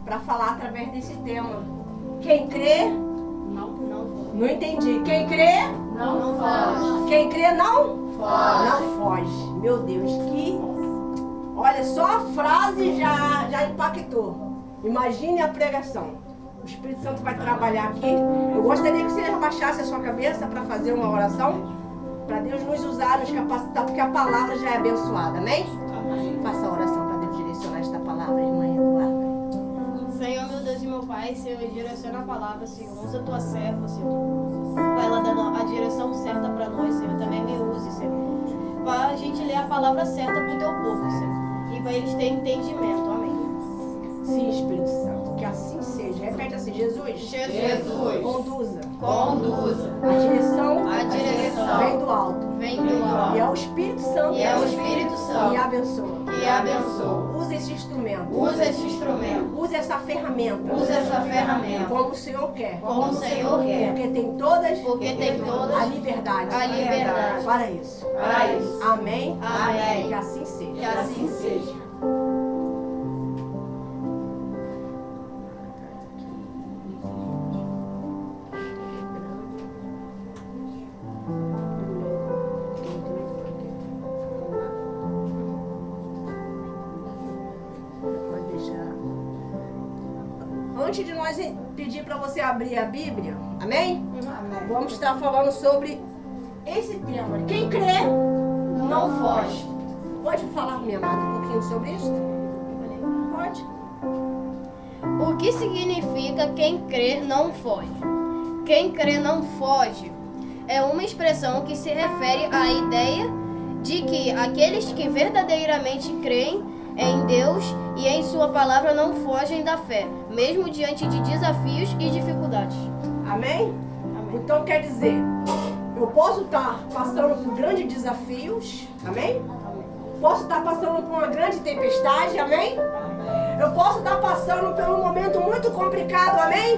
para falar através desse tema. Quem crê, não entendi. Quem crê, não foge. Quem crê não Foge. não foge. Meu Deus, que... Olha, só a frase já impactou. Imagine a pregação. O Espírito Santo vai trabalhar aqui. Eu gostaria que você abaixasse a sua cabeça para fazer uma oração, para Deus nos usar, nos capacitar, porque a palavra já é abençoada, amém? Faça a oração para Deus direcionar esta palavra, irmã Eduarda. Senhor, meu Deus e meu Pai, Senhor, direciona a palavra, Senhor. Usa a tua serva, Senhor. Vai lá dando a direção certa para nós, Senhor. Também me use, Senhor. Para a gente ler a palavra certa para o teu povo, Senhor. E para eles terem entendimento, amém. Sim, Espírito Santo, que assim seja. Repete assim, Jesus. Jesus. Conduza. Conduza. A direção vem do alto. Vem do alto. E é o Espírito Santo. E é o Espírito Santo. E abençoa. E abençoa. Use esse instrumento. Usa esse instrumento. Use essa ferramenta. Usa essa ferramenta. Como o Senhor quer. Como o Senhor quer. Porque tem todas a liberdade. A liberdade. Para isso. Para isso. Amém? Amém. Que assim seja. Que assim seja. Antes de nós pedir para você abrir a Bíblia, amém? Amém. Vamos estar falando sobre esse tema. Quem crê, Não foge. pode falar, minha amada, um pouquinho sobre isso? Pode. O que significa quem crê não foge? Quem crê não foge é uma expressão que se refere à ideia de que aqueles que verdadeiramente creem em Deus e em sua palavra não fogem da fé, mesmo diante de desafios e dificuldades. Amém? Amém. Então quer dizer, eu posso estar passando por grandes desafios, amém? Posso estar passando por uma grande tempestade, amém? Eu posso estar passando por um momento muito complicado, amém?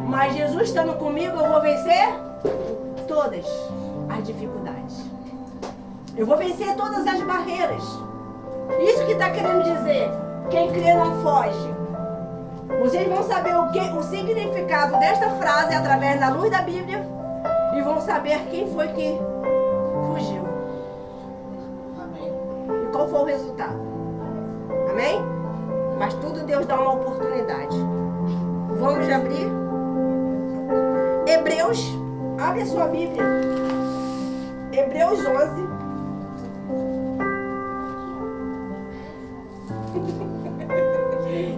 Mas Jesus estando comigo, eu vou vencer todas as dificuldades. Eu vou vencer todas as barreiras. Isso que está querendo dizer, quem crê não foge. Vocês vão saber o significado desta frase através da luz da Bíblia e vão saber quem foi que fugiu. E qual foi o resultado. Amém? Mas tudo Deus dá uma oportunidade. Vamos abrir Hebreus, abre a sua Bíblia. Hebreus 11.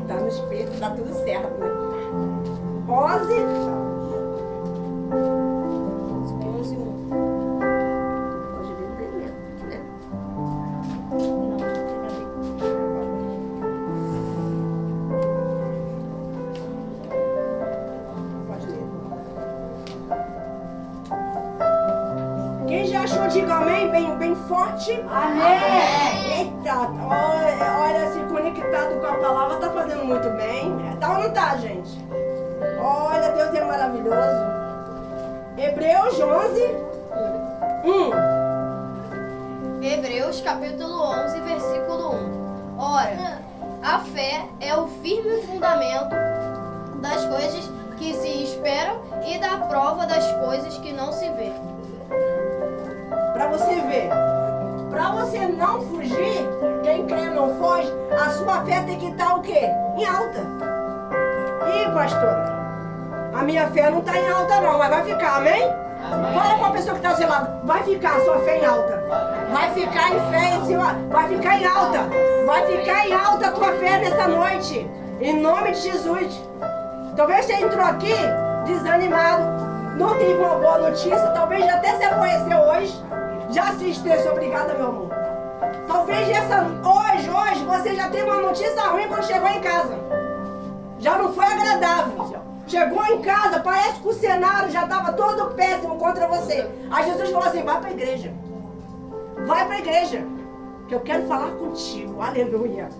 Tá no espelho, tá tudo certo, né? 11. 11, 1. Hoje ele tem medo, né? Pode ler. Quem já achou, diga amém, bem forte. Amém. Eita, olha, se conectado com a palavra tá fazendo muito bem. Tá ou não tá, gente? Olha, Deus é maravilhoso. Hebreus 11, 1. Hebreus capítulo 11, versículo 1. Ora, a fé é o firme fundamento das coisas que se esperam e da prova das coisas que não se vê. Pra você ver, pra você não fugir, quem crê não foge, a sua fé tem que estar o quê? Em alta. Ih, pastora, a minha fé não está em alta não, mas vai ficar, amém? Fala com a pessoa que está do seu lado, vai ficar a sua fé em alta. Vai ficar em fé em cima, vai ficar em alta. Vai ficar em alta a tua fé nessa noite, em nome de Jesus. Talvez você entrou aqui desanimado, não teve uma boa notícia, talvez já até se aborreceu hoje. Já se estressou, obrigada, meu amor. Talvez hoje você já teve uma notícia ruim quando chegou em casa. Já não foi agradável. Chegou em casa, parece que o cenário já estava todo péssimo contra você. Aí Jesus falou assim, vai para a igreja. Vai para a igreja, que eu quero falar contigo. Aleluia.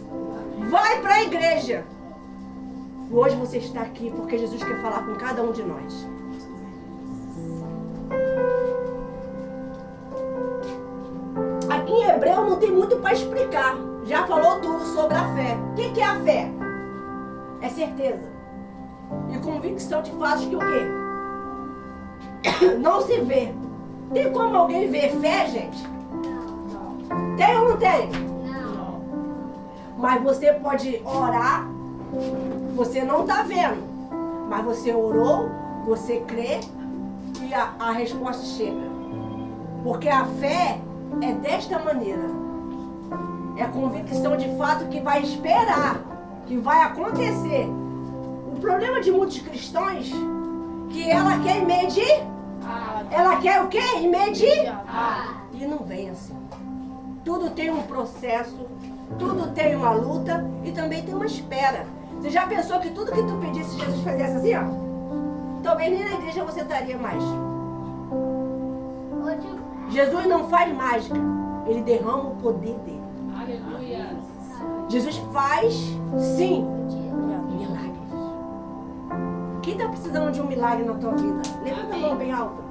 Vai para a igreja. Hoje você está aqui porque Jesus quer falar com cada um de nós. Aqui em Hebreu não tem muito para explicar. Já falou tudo sobre a fé. O que é a fé? É certeza. E convicção de fatos que o quê? Não se vê. Tem como alguém ver fé, gente? Tem ou não tem? Não. Mas você pode orar, você não está vendo, mas você orou, você crê e a resposta chega. Porque a fé é desta maneira. É a convicção de fato que vai esperar, que vai acontecer. O problema de muitos cristãos que ela quer imediato. Ela quer o quê? Imediato. E não vem assim. Tudo tem um processo, tudo tem uma luta e também tem uma espera. Você já pensou que tudo que tu pedisse Jesus fizesse assim, ó? Talvez nem na igreja você estaria mais. Jesus não faz mágica, ele derrama o poder dele. Aleluia. Jesus faz, sim, milagres. Quem está precisando de um milagre na tua vida? Levanta a mão bem alta.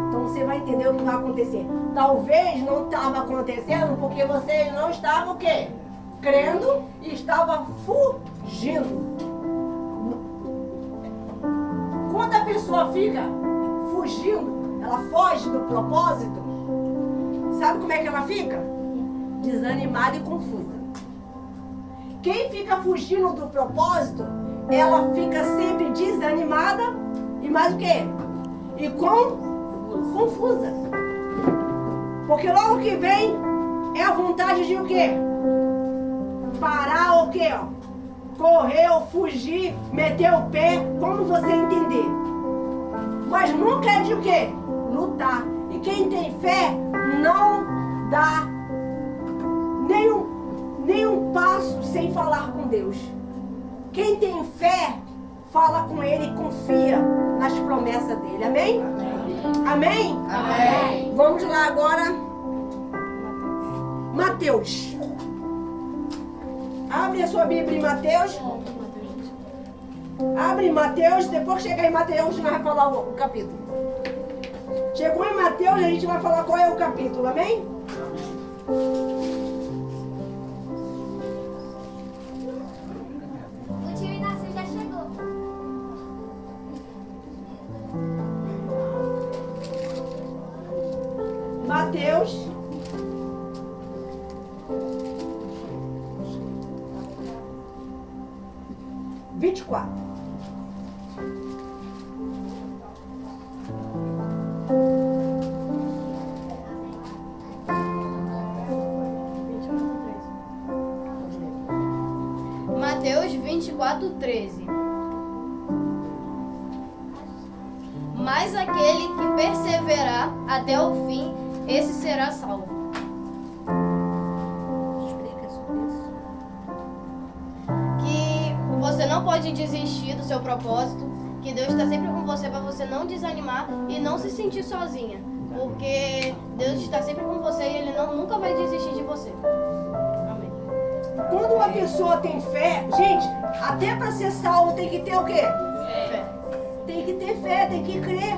Então você vai entender o que vai acontecer. Talvez não estava acontecendo porque você não estava o quê? Crendo e estava fugindo. Quando a pessoa fica fugindo, ela foge do propósito, sabe como é que ela fica? Desanimada e confusa. Quem fica fugindo do propósito, ela fica sempre desanimada e mais o quê? E confusa. Porque logo que vem é a vontade de o quê? Parar o quê? Ó? Correr ou fugir, meter o pé, como você entender. Mas nunca é de o quê? Lutar. E quem tem fé não dá nenhum passo sem falar com Deus. Quem tem fé, fala com Ele e confia nas promessas dele. Amém? Amém? Amém. Vamos lá agora. Mateus. Abre a sua Bíblia em Mateus. Abre em Mateus. Depois que chegar em Mateus, a gente vai falar o capítulo. Chegou em Mateus, a gente vai falar qual é o capítulo. Amém? O tio Inácio já chegou. Mateus. Vinte e quatro. Mateus 24:13. Mas aquele que perseverar até o fim, esse será salvo. Explica sobre isso. Que você não pode desistir do seu propósito, que Deus está sempre com você para você não desanimar e não se sentir sozinha, porque Deus está sempre com você e Ele nunca vai desistir de você. Amém. Quando uma pessoa tem fé, gente, até para ser salvo tem que ter o quê? Fé. Tem que ter fé, tem que crer.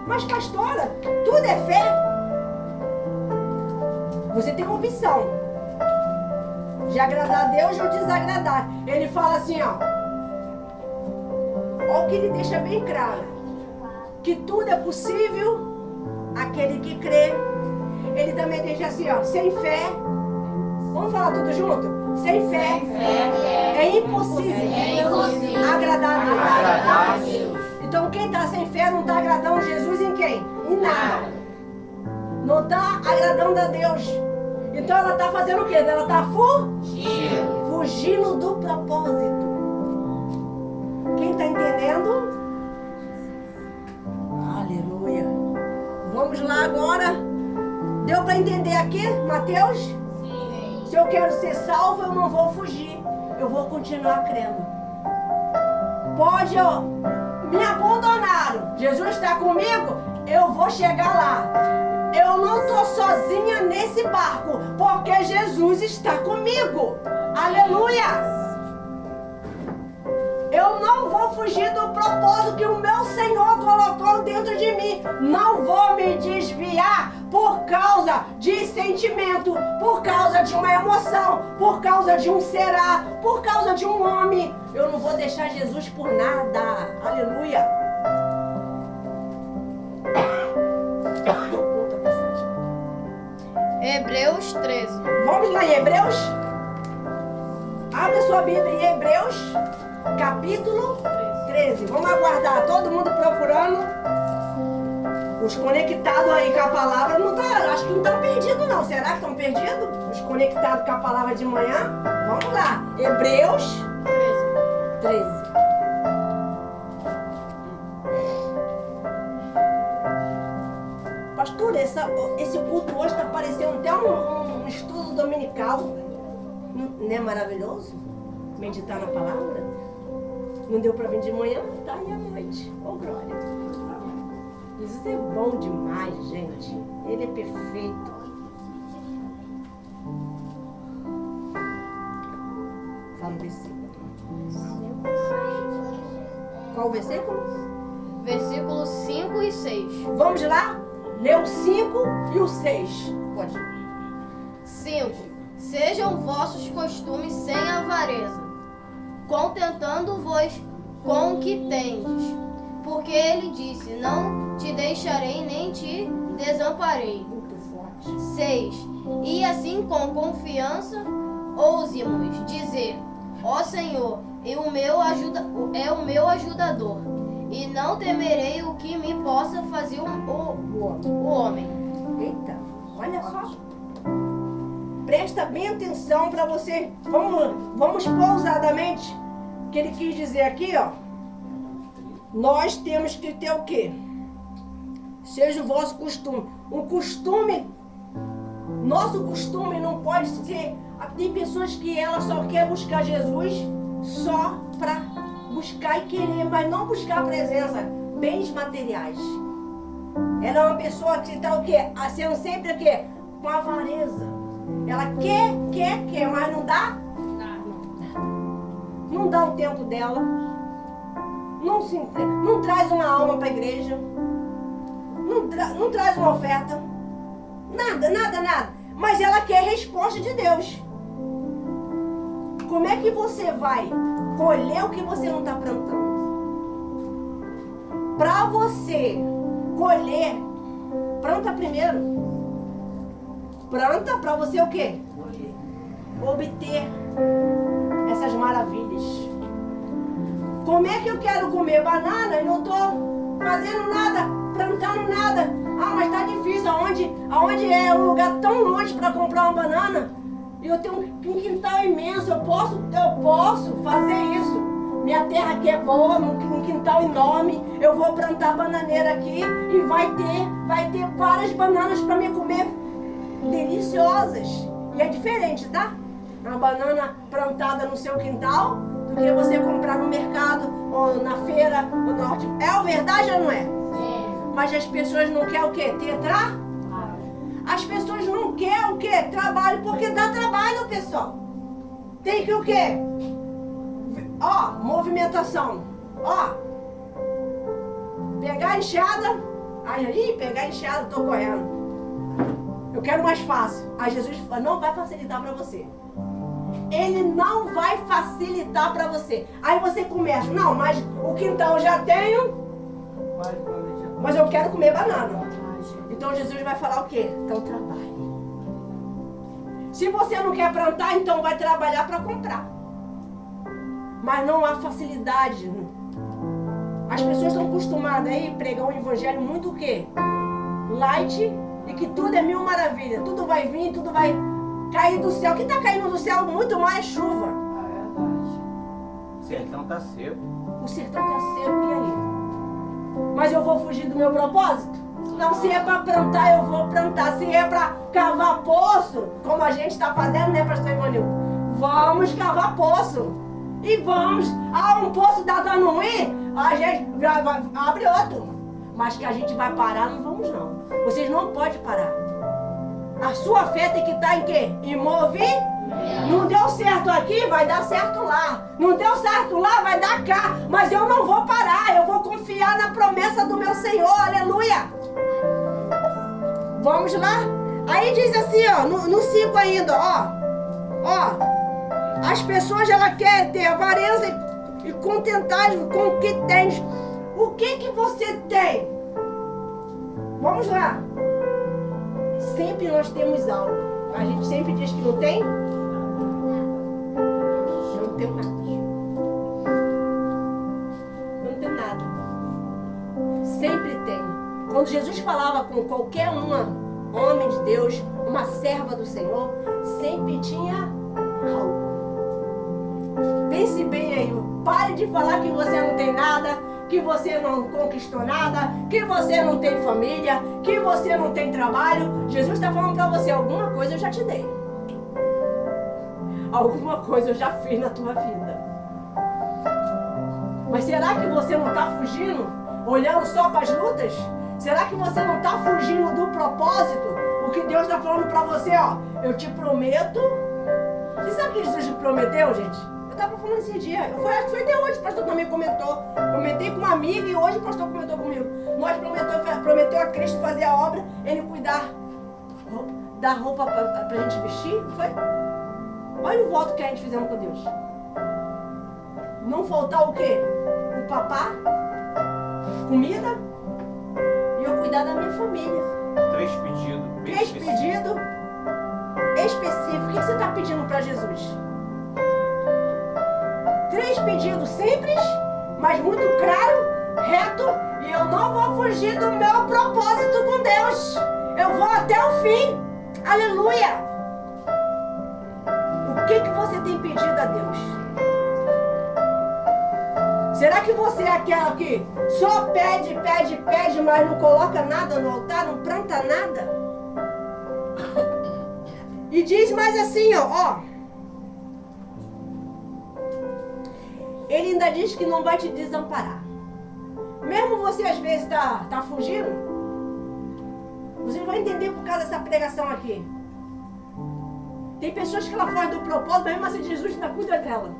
Mas pastora, tudo é fé? Você tem uma opção de agradar a Deus ou desagradar. Ele fala assim, ó. Olha o que ele deixa bem claro. Que tudo é possível aquele que crê. Ele também deixa assim, ó. Sem fé. Vamos falar tudo junto? Sem fé. É impossível agradar a Deus. Então quem está sem fé não está agradando Jesus em quem? Em nada. Não está agradando a Deus. Então ela está fazendo o quê? Ela está fugindo do propósito. Quem está entendendo? Aleluia. Vamos lá agora. Deu para entender aqui, Mateus? Sim. Se eu quero ser salvo, eu não vou fugir. Eu vou continuar crendo. Pode, ó, me abandonaram. Jesus está comigo, eu vou chegar lá. Eu não estou sozinha nesse barco, porque Jesus está comigo. Aleluia! Eu não vou fugir do propósito que o meu Senhor colocou dentro de mim. Não vou me desviar por causa de sentimento, por causa de uma emoção, por causa de um será, por causa de um homem. Eu não vou deixar Jesus por nada. Aleluia. Outra passagem. Hebreus 13. Vamos lá em Hebreus? Abre sua Bíblia em Hebreus, capítulo 13. Vamos aguardar, todo mundo procurando. Os conectados aí com a palavra, não tá, acho que não estão perdidos não. Será que estão perdidos? Os conectados com a palavra de manhã? Vamos lá. Hebreus 13. Pastor, esse culto hoje está parecendo até um estudo dominical. Não é maravilhoso? Meditar na palavra? Não deu para vir de manhã, tá aí à noite. Ô, glória. Jesus é bom demais, gente. Ele é perfeito. Fala o versículo. Qual o versículo? Versículos 5 e 6. Vamos lá? Lê o 5 e o 6. Pode. 5. Sejam vossos costumes sem avareza, contentando-vos com o que tendes. Porque ele disse, não te deixarei nem te desamparei. Muito forte. 6. E assim com confiança ousemos dizer, ó Senhor, é o meu ajudador, e não temerei o que me possa fazer o homem. Eita, olha só. Presta bem atenção para você. Vamos pausadamente. O que ele quis dizer aqui, ó. Nós temos que ter o quê? Seja o vosso costume. Um costume, nosso costume não pode ser... Tem pessoas que ela só quer buscar Jesus só para buscar e querer, mas não buscar a presença, bens materiais. Ela é uma pessoa que está o quê? Sendo sempre o quê? Com avareza. Ela quer, mas não dá? Não dá o tempo dela. Não traz uma alma para a igreja. Não traz uma oferta. Nada. Mas ela quer resposta de Deus. Como é que você vai colher o que você não está plantando? Para você colher, planta primeiro. Planta para você o quê? Obter essas maravilhas. Como é que eu quero comer banana e não estou fazendo nada, plantando nada? Ah, mas está difícil. Aonde é um lugar tão longe para comprar uma banana? E eu tenho um quintal imenso. Eu posso fazer isso. Minha terra aqui é boa, um quintal enorme. Eu vou plantar bananeira aqui e vai ter várias bananas para me comer, deliciosas. E é diferente, tá? Uma banana plantada no seu quintal do que você comprar no mercado ou na feira ou na hortifruti. É a verdade ou não é? Sim. Mas as pessoas não querem o quê? Ter As pessoas não querem o quê? Trabalho, porque dá trabalho, pessoal. Tem que o quê? Ó, movimentação. Ó, pegar a enxada. Aí, pegar a enxada, tô correndo. Eu quero mais fácil. Aí Jesus não vai facilitar para você. Ele não vai facilitar para você. Aí você começa, não, mas o quintal eu já tenho, mas eu quero comer banana. Então Jesus vai falar o quê? Então trabalhe. Se você não quer plantar, então vai trabalhar para comprar. Mas não há facilidade. As pessoas estão acostumadas a pregar um evangelho muito o quê? Light, e que tudo é mil maravilha. Tudo vai vir, tudo vai cair do céu. O que está caindo do céu muito mais chuva. O sertão está seco. O sertão está seco, e aí? Mas eu vou fugir do meu propósito? Não, se é para plantar, eu vou plantar. Se é para cavar poço, como a gente está fazendo, né, pastor Ivanil? Vamos cavar poço. E vamos. Ah, um poço dá dano ruim? A gente vai abre outro. Mas que a gente vai parar, não vamos não. Vocês não podem parar. A sua fé tem que estar em quê? Em movimento. Não deu certo aqui, vai dar certo lá. Não deu certo lá, vai dar cá. Mas eu não vou parar, eu vou confiar na promessa do meu Senhor, aleluia. Vamos lá? Aí diz assim, ó, no 5 ainda, ó. As pessoas, elas querem ter avareza e contentar com o que tens. O que você tem? Vamos lá. Sempre nós temos algo. A gente sempre diz que não tem? Não tem nada. Não tem nada. Sempre tem. Quando Jesus falava com qualquer homem de Deus, uma serva do Senhor, sempre tinha algo. Pense bem aí. Pare de falar que você não tem nada, que você não conquistou nada, que você não tem família, que você não tem trabalho. Jesus está falando para você, alguma coisa eu já te dei. Alguma coisa eu já fiz na tua vida. Mas será que você não está fugindo, olhando só para as lutas? Será que você não está fugindo do propósito? O que Deus está falando para você, ó, eu te prometo. Você sabe o que Jesus te prometeu, gente? Eu estava falando esse dia, foi até hoje, o pastor também comentou. Comentei com uma amiga e hoje o pastor comentou comigo. Nós prometeu a Cristo fazer a obra, ele cuidar, dar roupa para a gente vestir, não foi? Olha o voto que a gente fizemos com Deus. Não faltar o quê? O papá, comida e eu cuidar da minha família. 3 pedidos. 3 pedidos específicos. O que você está pedindo para Jesus? 3 pedidos simples, mas muito claro, reto, e eu não vou fugir do meu propósito com Deus. Eu vou até o fim. Aleluia! O que você tem pedido a Deus? Será que você é aquela que só pede, mas não coloca nada no altar, não planta nada? E diz mais assim, ó. Ele ainda diz que não vai te desamparar. Mesmo você às vezes tá fugindo, você vai entender por causa dessa pregação aqui. Tem pessoas que ela foge do propósito, mas mesmo assim Jesus ainda cuida dela.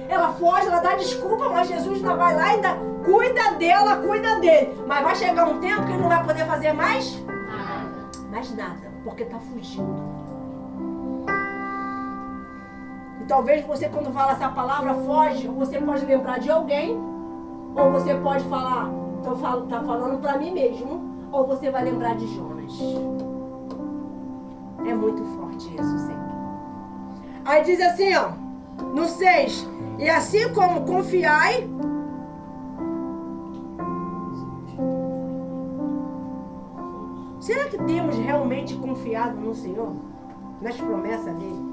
Ela foge, ela dá desculpa, mas Jesus ainda vai lá e ainda cuida dela, cuida dele. Mas vai chegar um tempo que ele não vai poder fazer mais nada, porque está fugindo. E talvez você, quando fala essa palavra foge, você pode lembrar de alguém, ou você pode falar, tá falando para mim mesmo, ou você vai lembrar de Jonas. É muito forte isso, sempre. Aí diz assim, ó, no 6, e assim como confiai, será que temos realmente confiado no Senhor? Nas promessas dele?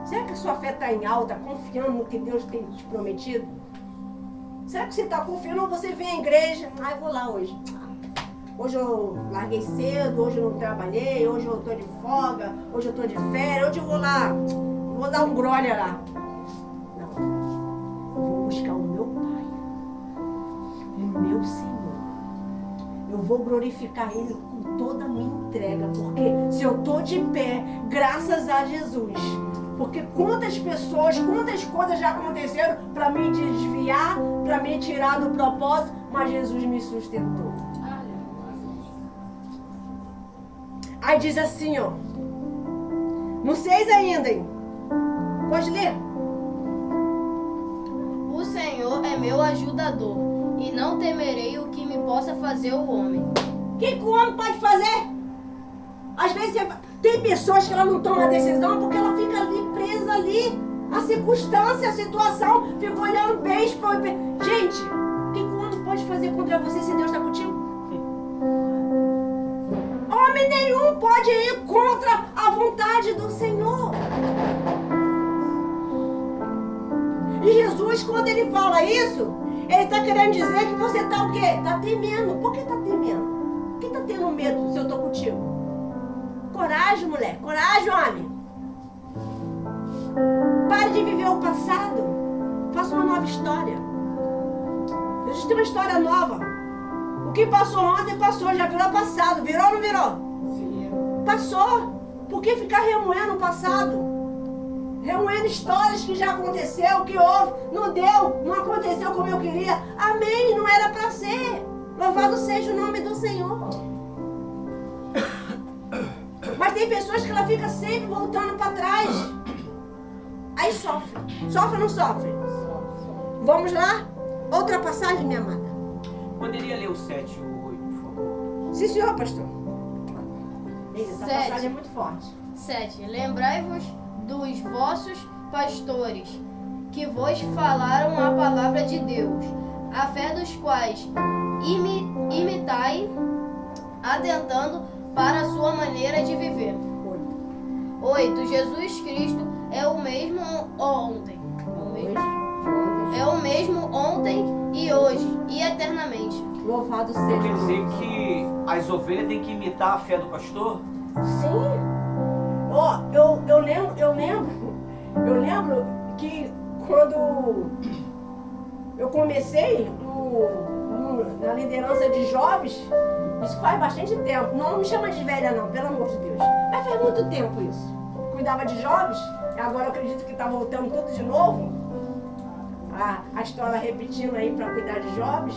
Será que a sua fé está em alta, confiando no que Deus tem te prometido? Será que você está confiando ou você vem à igreja? Eu vou lá hoje. Hoje eu larguei cedo, hoje eu não trabalhei, hoje eu estou de folga, hoje eu estou de férias, hoje eu vou lá, vou dar um grolha lá. Não. Eu vou buscar o meu Pai, o meu Senhor. Eu vou glorificar Ele com toda a minha entrega, porque se eu estou de pé, graças a Jesus. Porque quantas pessoas, quantas coisas já aconteceram para me desviar, para me tirar do propósito, mas Jesus me sustentou. Aí diz assim, ó. No 6 ainda, hein? Pode ler? O Senhor é meu ajudador, e não temerei o que me possa fazer o homem. O que o homem pode fazer? Às vezes tem pessoas que ela não toma a decisão porque ela fica ali, presa ali. A circunstância, a situação, fica olhando bem. Gente, o que o homem pode fazer contra você se Deus está contigo? Homem nenhum pode ir contra a vontade do Senhor. E Jesus, quando ele fala isso, ele está querendo dizer que você está o quê? Está temendo. Por que está temendo? Por que está tendo medo se eu estou contigo? Coragem, mulher. Coragem, homem. Pare de viver o passado. Faça uma nova história. Jesus tem uma história nova. O que passou ontem, passou. Já virou passado. Virou ou não virou? Passou. Por que ficar remoendo o passado? Remoendo histórias que já aconteceu, que houve. Não deu. Não aconteceu como eu queria. Amém. Não era para ser. Louvado seja o nome do Senhor. Mas tem pessoas que ela fica sempre voltando para trás. Aí sofre. Sofre ou não sofre? Vamos lá? Outra passagem, minha amada. Poderia ler o 7 e o 8, por favor? Sim, senhor, pastor. Essa 7. passagem é muito forte. 7. Lembrai-vos dos vossos pastores, que vos falaram a palavra de Deus, a fé dos quais imitai, atentando para a sua maneira de viver. 8. Jesus Cristo é o mesmo ontem. É o mesmo ontem e hoje e eternamente. Louvado seja. Quer o dizer nome. que as ovelhas têm que imitar a fé do pastor? Sim. Ó, eu lembro que quando eu comecei na liderança de jovens, isso faz bastante tempo. Não me chama de velha não, pelo amor de Deus. Mas faz muito tempo isso. Cuidava de jovens, e agora eu acredito que está voltando tudo de novo. A história repetindo aí para cuidar de jovens.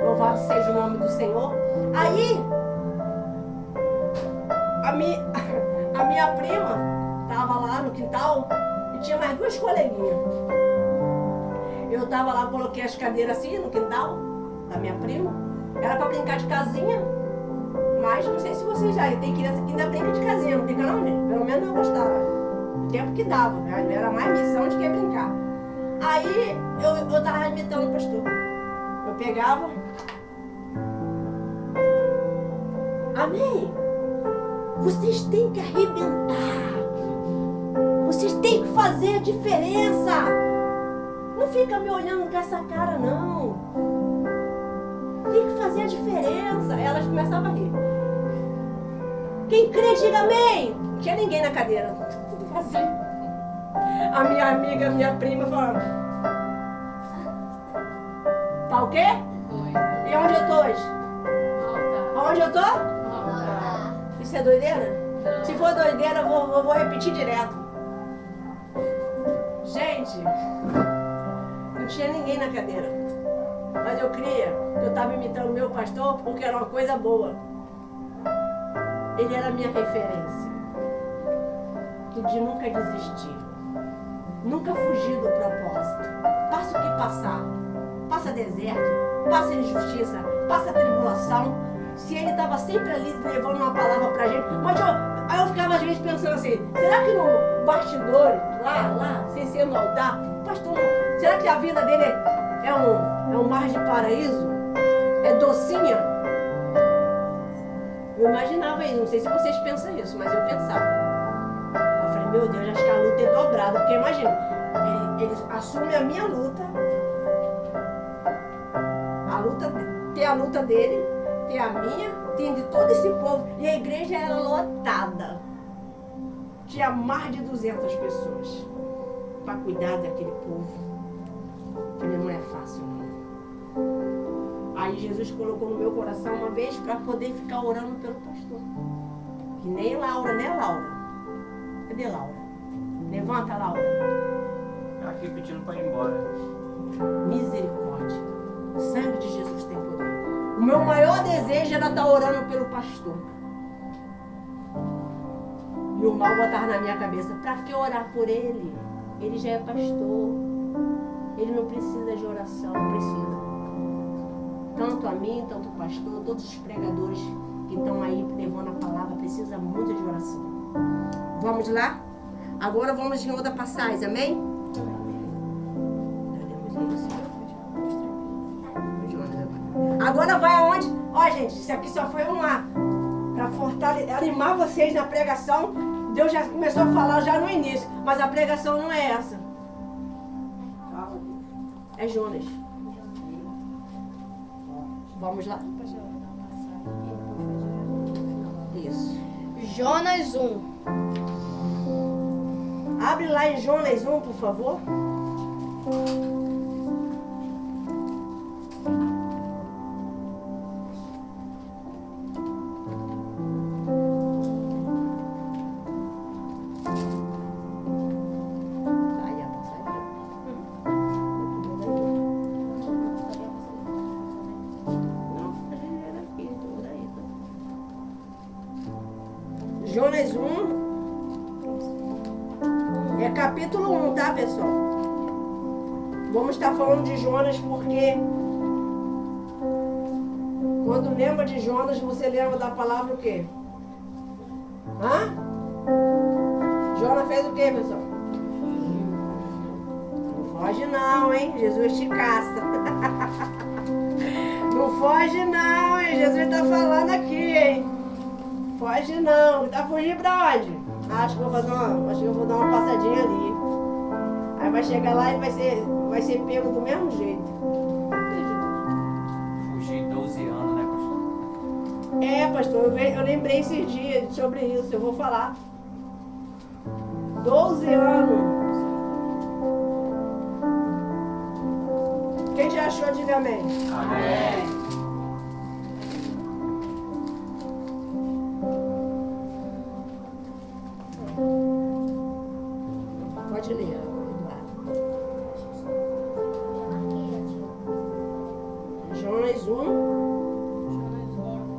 Louvado seja o nome do Senhor. Aí, a minha prima estava lá no quintal e tinha mais duas coleguinhas. Eu estava lá, coloquei as cadeiras assim no quintal da minha prima. Era para brincar de casinha. Mas não sei se vocês já tem criança que ainda brinca de casinha, não fica não, gente? Pelo menos eu gostava. O tempo que dava, né? Era mais missão de que brincar. Aí eu tava imitando o pastor. Eu pegava. Amém? Vocês têm que arrebentar. Vocês têm que fazer a diferença. Não fica me olhando com essa cara, não. Tem que fazer a diferença. Elas começavam a rir. Quem crê, diga amém. Não tinha ninguém na cadeira. Tudo vazio. A minha amiga, minha prima falando. Tá o quê? E onde eu tô hoje? Aonde eu tô? Isso é doideira? Se for doideira, eu vou repetir direto. Gente, não tinha ninguém na cadeira. Mas eu cria que eu estava imitando o meu pastor porque era uma coisa boa. Ele era a minha referência. De nunca desistir. Nunca fugir do propósito. Passa o que passar. Passa deserto, passa injustiça, passa tribulação. Se ele estava sempre ali levando uma palavra pra gente. Mas aí eu ficava às vezes pensando assim, será que no bastidor, lá, sem ser no altar, pastor, será que a vida dele é um mar de paraíso? É docinha? Eu imaginava isso, não sei se vocês pensam isso, mas eu pensava. Eu falei, meu Deus, acho que a luta é dobrada, porque imagina, ele assume a minha luta, tem a luta dele, tem a minha, tem de todo esse povo, e a igreja era lotada. Tinha mais de 200 pessoas para cuidar daquele povo. Eu falei, não é fácil não. Aí Jesus colocou no meu coração uma vez para poder ficar orando pelo pastor. Que nem Laura, né, Laura? Cadê Laura? Levanta, Laura. Tá aqui pedindo para ir embora. Misericórdia. O sangue de Jesus tem poder. O meu maior desejo era estar orando pelo pastor. E o mal botava na minha cabeça, para que orar por ele? Ele já é pastor. Ele não precisa de oração, não precisa. Tanto a mim, tanto o pastor, todos os pregadores que estão aí levando a palavra, precisam muito de oração. Vamos lá? Agora vamos em outra passagem, amém? Agora vai aonde? Ó, gente, isso aqui só foi para fortalecer, animar vocês na pregação. Deus já começou a falar já no início, mas a pregação não é essa. É Jonas. Vamos lá? Isso. Jonas 1. Abre lá em Jonas 1, por favor. Não, Jonas 1. É capítulo 1, tá, pessoal? Vamos estar falando de Jonas porque quando lembra de Jonas, você lembra da palavra o quê? Hã? Jonas fez o quê, pessoal? Não foge não, hein? Jesus te caça. Não foge não, hein? Jesus tá falando aqui, hein? Foge não. Tá fugindo pra onde? Acho que eu vou dar uma passadinha ali. Aí vai chegar lá e vai ser pego do mesmo jeito. Fugir 12 anos, né, pastor? É, pastor, eu lembrei esses dias sobre isso, eu vou falar. 12 anos. Quem já achou, diga amém. Amém. Pode ler, Eduardo. Jonas 1.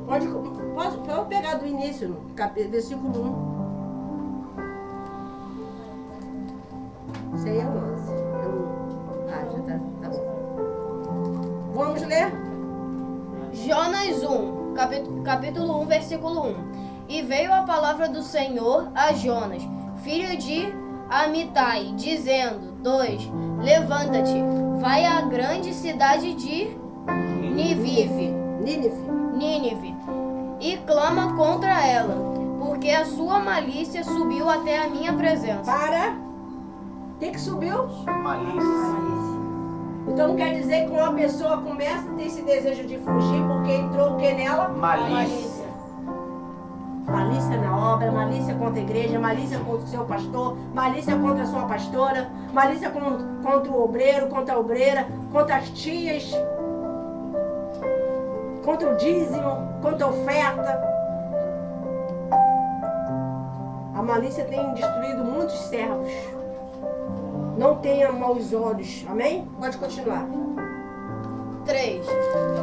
Pode pegar do início, no versículo 1. Isso aí é 11. Já tá bom. Vamos ler? Jonas 1, capítulo 1, versículo 1. E veio a palavra do Senhor a Jonas, filho de Amitai, dizendo: 2. Levanta-te, vai à grande cidade de Nínive, e clama contra ela, porque a sua malícia subiu até a minha presença. Para. O que subiu? Malícia. Então não quer dizer que uma pessoa começa a ter esse desejo de fugir porque entrou o que nela? Malícia. Malícia na obra, malícia contra a igreja, malícia contra o seu pastor, malícia contra a sua pastora, malícia contra o obreiro, contra a obreira, contra as tias, contra o dízimo, contra a oferta. A malícia tem destruído muitos servos. Não tenha maus olhos. Amém? Pode continuar. 3.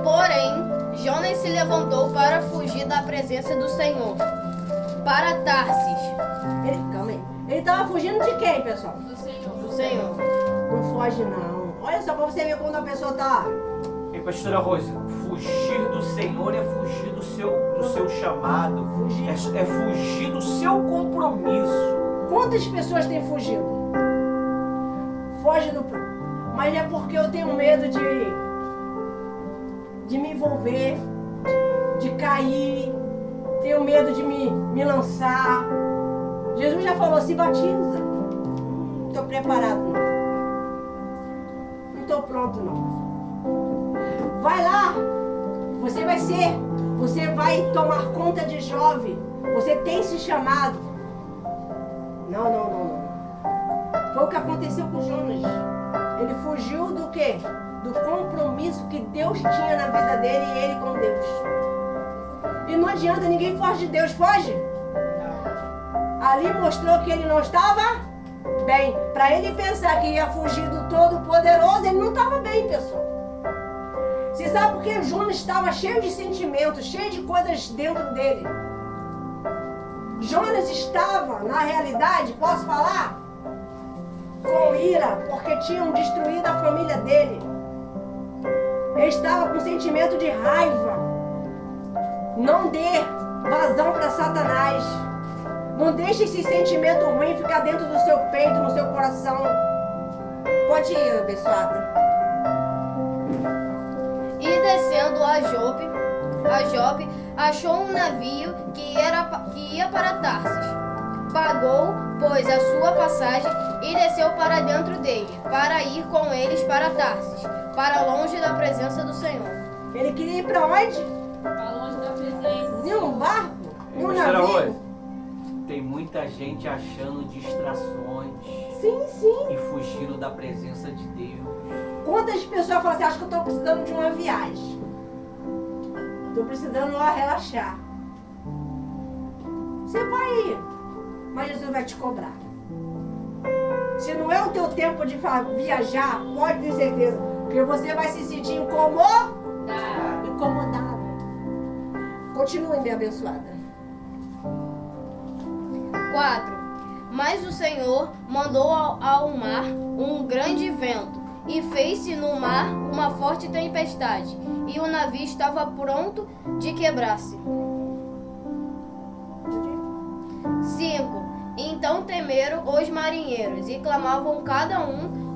Porém, Jonas se levantou para fugir da presença do Senhor, para Tarsis, Calma aí. Ele estava fugindo de quem, pessoal? do Senhor. Não foge, não. Olha só, para você ver quando a pessoa está... E pastora Rosa, fugir do Senhor é fugir do seu chamado. Fugir. É fugir do seu compromisso. Quantas pessoas têm fugido? Foge do... Mas é porque eu tenho medo de me envolver, de cair, tenho medo de me lançar. Jesus já falou, se batiza. Não estou preparado, não. Não estou pronto, não. Vai lá, você vai tomar conta de jovem. Você tem esse chamado. Não. Foi o que aconteceu com Jonas. Ele fugiu do quê? Do compromisso que Deus tinha na vida dele e ele com Deus. E não adianta, ninguém foge de Deus, foge? Ali mostrou que ele não estava bem. Para ele pensar que ia fugir do Todo-Poderoso, ele não estava bem, pessoal. Você sabe por que Jonas estava cheio de sentimentos, cheio de coisas dentro dele? Jonas estava, na realidade, posso falar? Com ira, porque tinham destruído a família dele. Ele estava com sentimento de raiva. Não dê vazão para Satanás. Não deixe esse sentimento ruim ficar dentro do seu peito, no seu coração. Pode ir, abençoada. E descendo a Jope, achou um navio que ia para Tarsis. Pagou, pois, a sua passagem e desceu para dentro dele, para ir com eles para Tarsis, para longe da presença do Senhor. Ele queria ir para onde? Para longe da presença. Em um barco? Em um Pastora navio? Rosa, tem muita gente achando distrações Sim. e fugindo da presença de Deus. Quantas pessoas falam assim, acho que eu estou precisando de uma viagem. Estou precisando relaxar. Você vai ir, mas Jesus vai te cobrar. Se não é o teu tempo de viajar, pode ter certeza, porque você vai se sentir incomodado. Continue, minha abençoada. 4. Mas o Senhor mandou ao mar um grande vento, e fez-se no mar uma forte tempestade, e o navio estava pronto de quebrar-se. 5. Então temeram os marinheiros, e clamavam cada um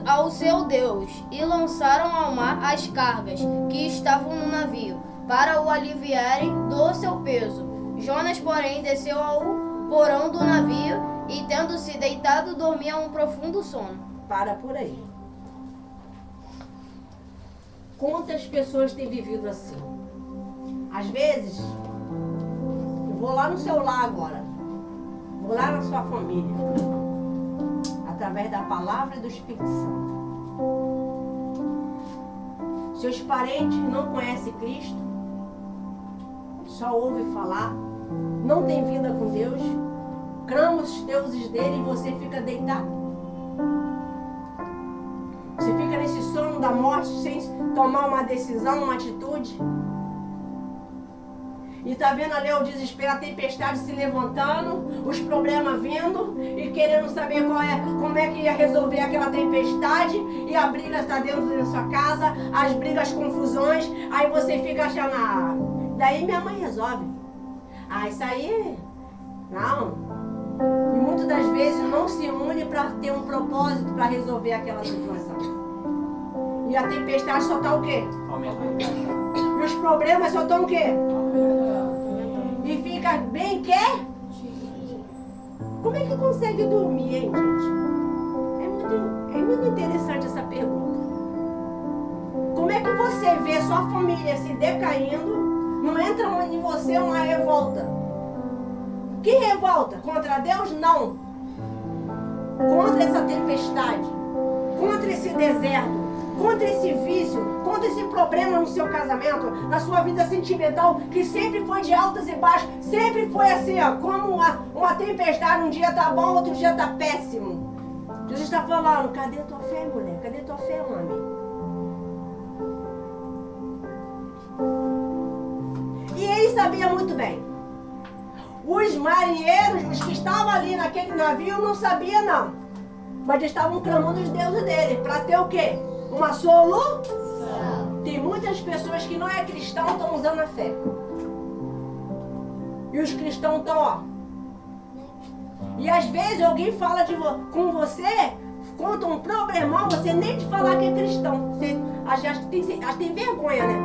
ao seu Deus, e lançaram ao mar as cargas que estavam no navio, para o aliviarem do seu peso. Jonas, porém, desceu ao porão do navio, e tendo se deitado, dormia um profundo sono. Para por aí. Quantas pessoas têm vivido assim? Às vezes, eu vou lá no seu lar agora. Vou lá na sua família. Através da palavra e do Espírito Santo. Seus parentes não conhecem Cristo. Só ouve falar. Não tem vida com Deus. Clama os deuses dele e você fica deitado. Você fica nesse sono da morte sem tomar uma decisão, uma atitude. E tá vendo ali o desespero, a tempestade se levantando, os problemas vindo e querendo saber como é que ia resolver aquela tempestade, e a briga está dentro da sua casa, as brigas, as confusões, aí você fica achando, daí minha mãe resolve. Isso aí, não. E muitas das vezes não se une para ter um propósito para resolver aquela situação. E a tempestade só está o quê? Aumentando. E os problemas só estão o quê? E fica bem que? Como é que consegue dormir, hein, gente? É muito interessante essa pergunta. Como é que você vê sua família se decaindo, não entra em você uma revolta? Que revolta? Contra Deus? Não. Contra essa tempestade, contra esse deserto, contra esse vício, contra esse problema no seu casamento, na sua vida sentimental, que sempre foi de altas e baixas, sempre foi assim, como uma tempestade, um dia tá bom, outro dia tá péssimo. Jesus está falando, cadê tua fé, mulher? Cadê tua fé, homem? E ele sabia muito bem. Os marinheiros, os que estavam ali naquele navio, não sabiam não. Mas estavam clamando os deuses dele, para ter o quê? Uma solução. Tem muitas pessoas que não é cristão, estão usando a fé. E os cristãos estão, E às vezes alguém fala com você, conta um problemão, você nem te falar que é cristão. Você acho que tem vergonha, né?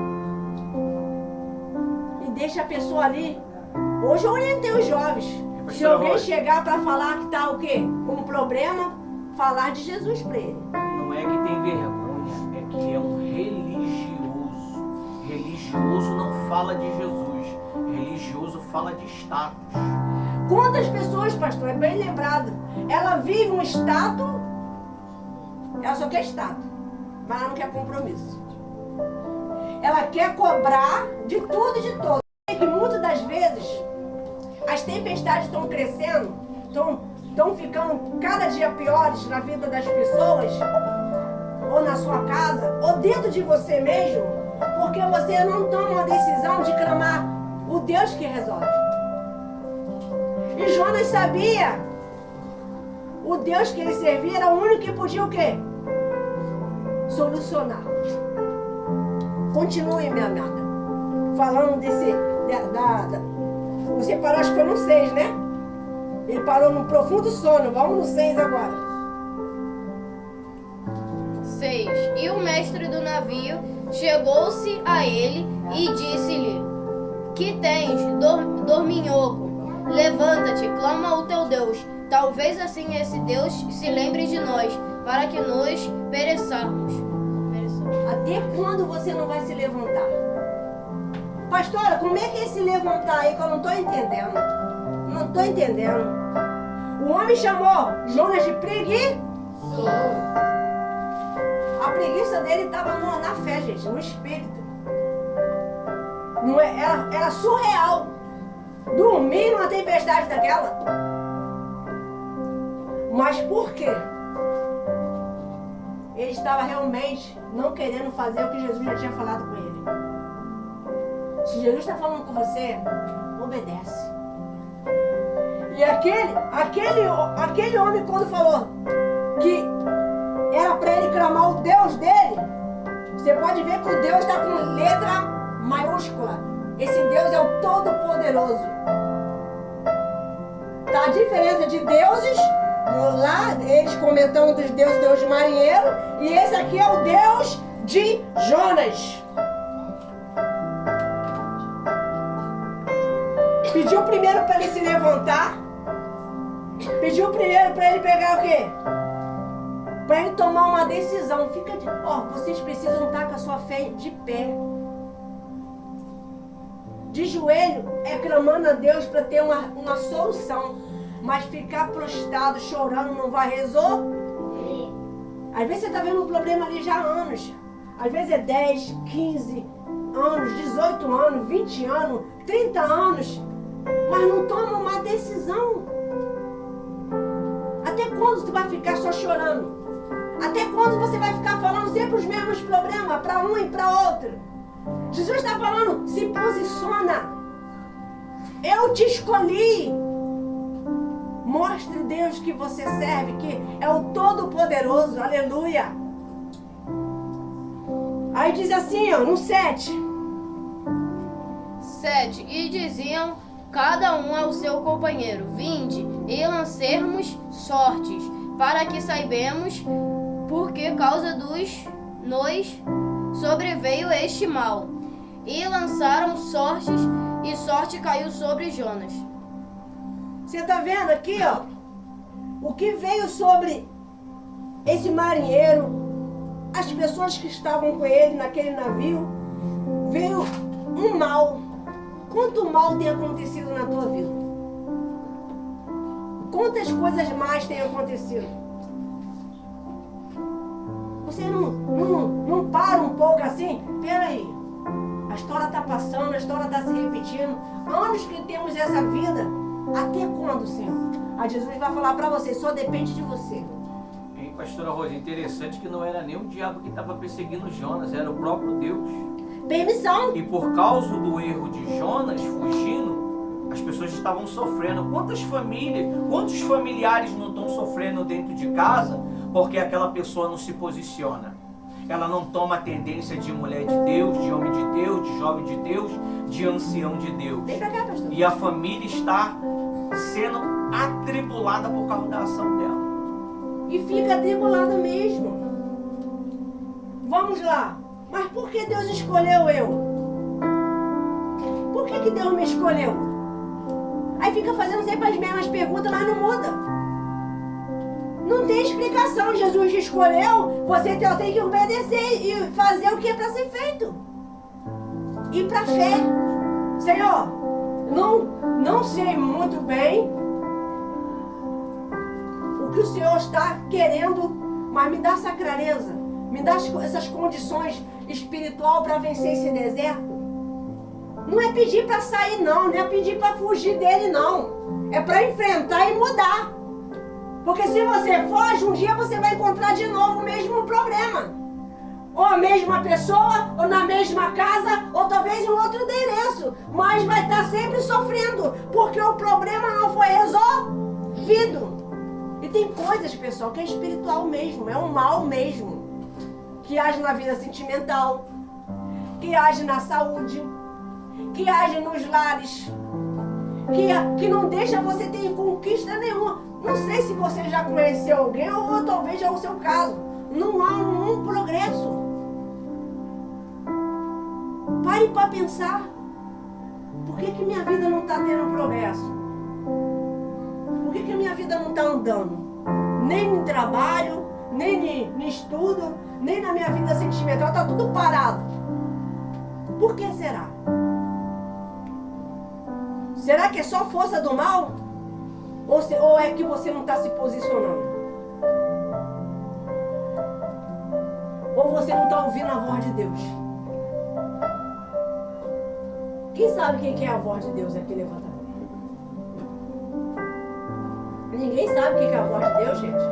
E deixa a pessoa ali. Hoje eu orientei os jovens. Se alguém chegar para falar que está o quê? Um problema, falar de Jesus para ele. Não é que tem vergonha, é que é um religioso. Religioso não fala de Jesus. Religioso fala de status. Quantas pessoas, pastor, é bem lembrado, ela vive um status, ela só quer status, mas ela não quer compromisso. Ela quer cobrar de tudo e de todos. Que muitas das vezes as tempestades estão crescendo, estão ficando cada dia piores na vida das pessoas, ou na sua casa, ou dentro de você mesmo, porque você não toma uma decisão de clamar o Deus que resolve. E Jonas sabia, o Deus que ele servia era o único que podia o quê? Solucionar. Continue, minha amada, falando você parou, acho que foi no 6, né? Ele parou num profundo sono. Vamos no 6 agora. 6. E o mestre do navio chegou-se a ele e disse-lhe: Que tens, dorminhoco? Levanta-te, clama ao teu Deus. Talvez assim esse Deus se lembre de nós, para que nos pereçamos. Até quando você não vai se levantar? Pastora, como é que é se levantar aí que eu não estou entendendo? Não estou entendendo. O homem chamou Jonas de preguiçoso. A preguiça dele estava na fé, gente, no espírito. Não era surreal. Dormir numa tempestade daquela. Mas por quê? Ele estava realmente não querendo fazer o que Jesus já tinha falado com ele. Se Jesus está falando com você, obedece. E aquele homem, quando falou que era para ele clamar o Deus dele, você pode ver que o Deus está com letra maiúscula. Esse Deus é o Todo-Poderoso. Tá a diferença de deuses, lá eles comentando dos deuses, Deus de marinheiro, e esse aqui é o Deus de Jonas. Pediu primeiro para ele se levantar. Pediu primeiro para ele pegar o quê? Para ele tomar uma decisão. Vocês precisam estar com a sua fé de pé. De joelho é clamando a Deus para ter uma solução. Mas ficar prostrado, chorando, não vai resolver. Às vezes você está vendo um problema ali já há anos. Às vezes é 10, 15 anos, 18 anos, 20 anos, 30 anos. Mas não toma uma decisão. Até quando você vai ficar só chorando? Até quando você vai ficar falando sempre os mesmos problemas para um e para outro? Jesus está falando, se posiciona. Eu te escolhi. Mostre o Deus que você serve, que é o Todo-Poderoso. Aleluia. Aí diz assim, no 7. 7. E diziam cada um ao seu companheiro: vinde e lancemos sortes, para que saibamos por que causa nos sobreveio este mal. E lançaram sortes, e sorte caiu sobre Jonas. Você está vendo aqui, o que veio sobre esse marinheiro, as pessoas que estavam com ele naquele navio, veio um mal. Quanto mal tem acontecido na tua vida? Quantas coisas mais têm acontecido? Você não para um pouco assim? Peraí, a história está passando, a história está se repetindo. Anos que temos essa vida, até quando, Senhor? A Jesus vai falar para você, só depende de você. Hein, pastora Rosa, interessante que não era nem o diabo que estava perseguindo Jonas, era o próprio Deus. Permissão. E por causa do erro de Jonas fugindo, as pessoas estavam sofrendo. Quantas famílias, quantos familiares não estão sofrendo dentro de casa porque aquela pessoa não se posiciona? Ela não toma a tendência de mulher de Deus, de homem de Deus, de jovem de Deus, de ancião de Deus. Vem pra cá, pastor. E a família está sendo atribulada por causa da ação dela. E fica atribulada mesmo. Vamos lá. Mas por que Deus escolheu eu? Por que Deus me escolheu? Aí fica fazendo sempre as mesmas perguntas, mas não muda. Não tem explicação. Jesus te escolheu, você tem que obedecer e fazer o que é para ser feito. Ir para a fé. Senhor, não sei muito bem o que o Senhor está querendo, mas me dá essa clareza. Me dá essas condições espirituais para vencer esse deserto. Não é pedir para sair, não é pedir para fugir dele, não. É para enfrentar e mudar. Porque se você foge, um dia você vai encontrar de novo o mesmo problema. Ou a mesma pessoa, ou na mesma casa, ou talvez em outro endereço. Mas vai estar sempre sofrendo, porque o problema não foi resolvido. E tem coisas, pessoal, que é espiritual mesmo, é um mal mesmo. Que age na vida sentimental, que age na saúde, que age nos lares, que não deixa você ter conquista nenhuma. Não sei se você já conheceu alguém ou talvez já é o seu caso. Não há um progresso. Pare para pensar. Por que minha vida não está tendo progresso? Por que minha vida não está andando? Nem no trabalho, nem no estudo, nem na minha vida sentimental. Está tudo parado. Por que será? Será que é só força do mal? Ou é que você não está se posicionando? Ou você não está ouvindo a voz de Deus? Quem sabe quem que é a voz de Deus aqui? Levanta a mão. Ninguém sabe o que é a voz de Deus, gente?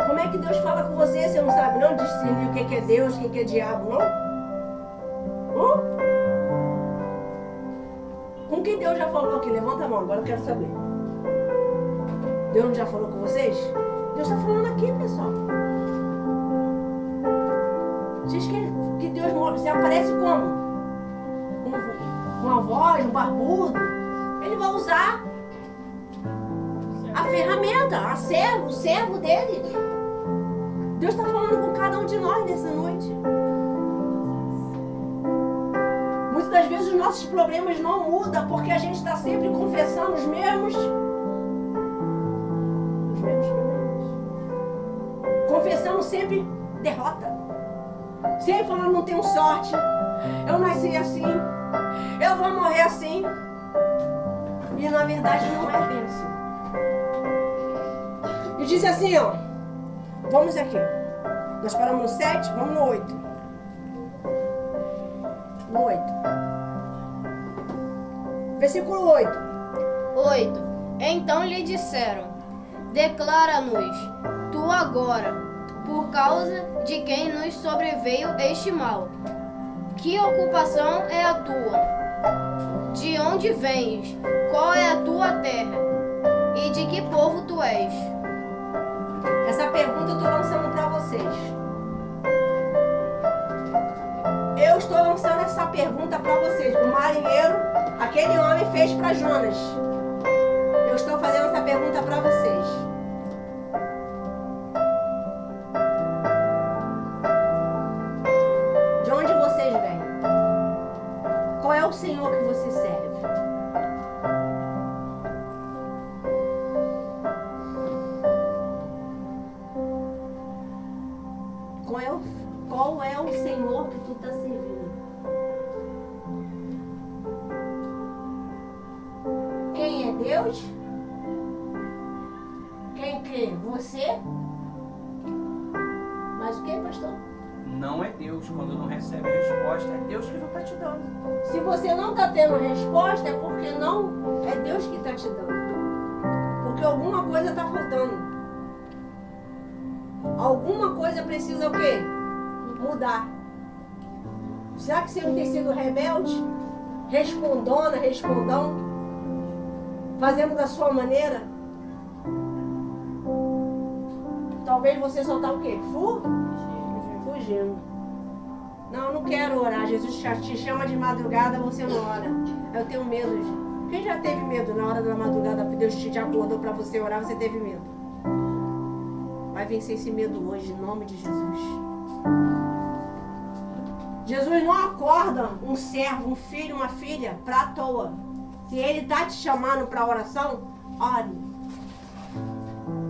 Como é que Deus fala com você? Você não sabe não discernir o que é Deus, o que é diabo, não? Com quem que Deus já falou aqui? Levanta a mão, agora eu quero saber. Deus não já falou com vocês? Deus está falando aqui, pessoal. Vocês querem que Deus se aparece como? Uma voz, um barbudo. Ele vai usar a ferramenta, o servo dele. Deus está falando com cada um de nós nessa noite. Muitas das vezes os nossos problemas não mudam porque a gente está sempre confessando os mesmos problemas. Confessando sempre derrota. Sempre falando não tenho sorte. Eu nasci assim. Eu vou morrer assim. E na verdade não é bem assim. E disse assim, ó. Vamos aqui. Nós paramos no 7, vamos no 8. No 8. Versículo 8. 8. Então lhe disseram: declara-nos, tu agora, por causa de quem nos sobreveio este mal. Que ocupação é a tua? De onde vens? Qual é a tua terra? E de que povo tu és? Essa pergunta eu estou lançando para vocês. Eu estou lançando essa pergunta para vocês. O marinheiro, aquele homem, fez para Jonas. Eu estou fazendo essa pergunta para vocês. De onde vocês vêm? Qual é o Senhor que você serve? Qual é o Senhor que tu está servindo? Quem é Deus? Quem crê? Você? Mas o que, pastor? Não é Deus. Quando não recebe resposta, é Deus que não está te dando. Se você não está tendo resposta, é porque não é Deus que está te dando. Porque alguma coisa está faltando. Alguma coisa precisa o quê? Mudar. Será que você não tem sido rebelde? Respondão? Fazendo da sua maneira? Talvez você só está o quê? Fugindo. Não, eu não quero orar. Jesus te chama de madrugada, você não ora. Eu tenho medo. Quem já teve medo na hora da madrugada? Deus te acordou para você orar, você teve medo. Vai vencer esse medo hoje, em nome de Jesus. Jesus não acorda um servo, um filho, uma filha, pra toa. Se ele está te chamando para oração, ore.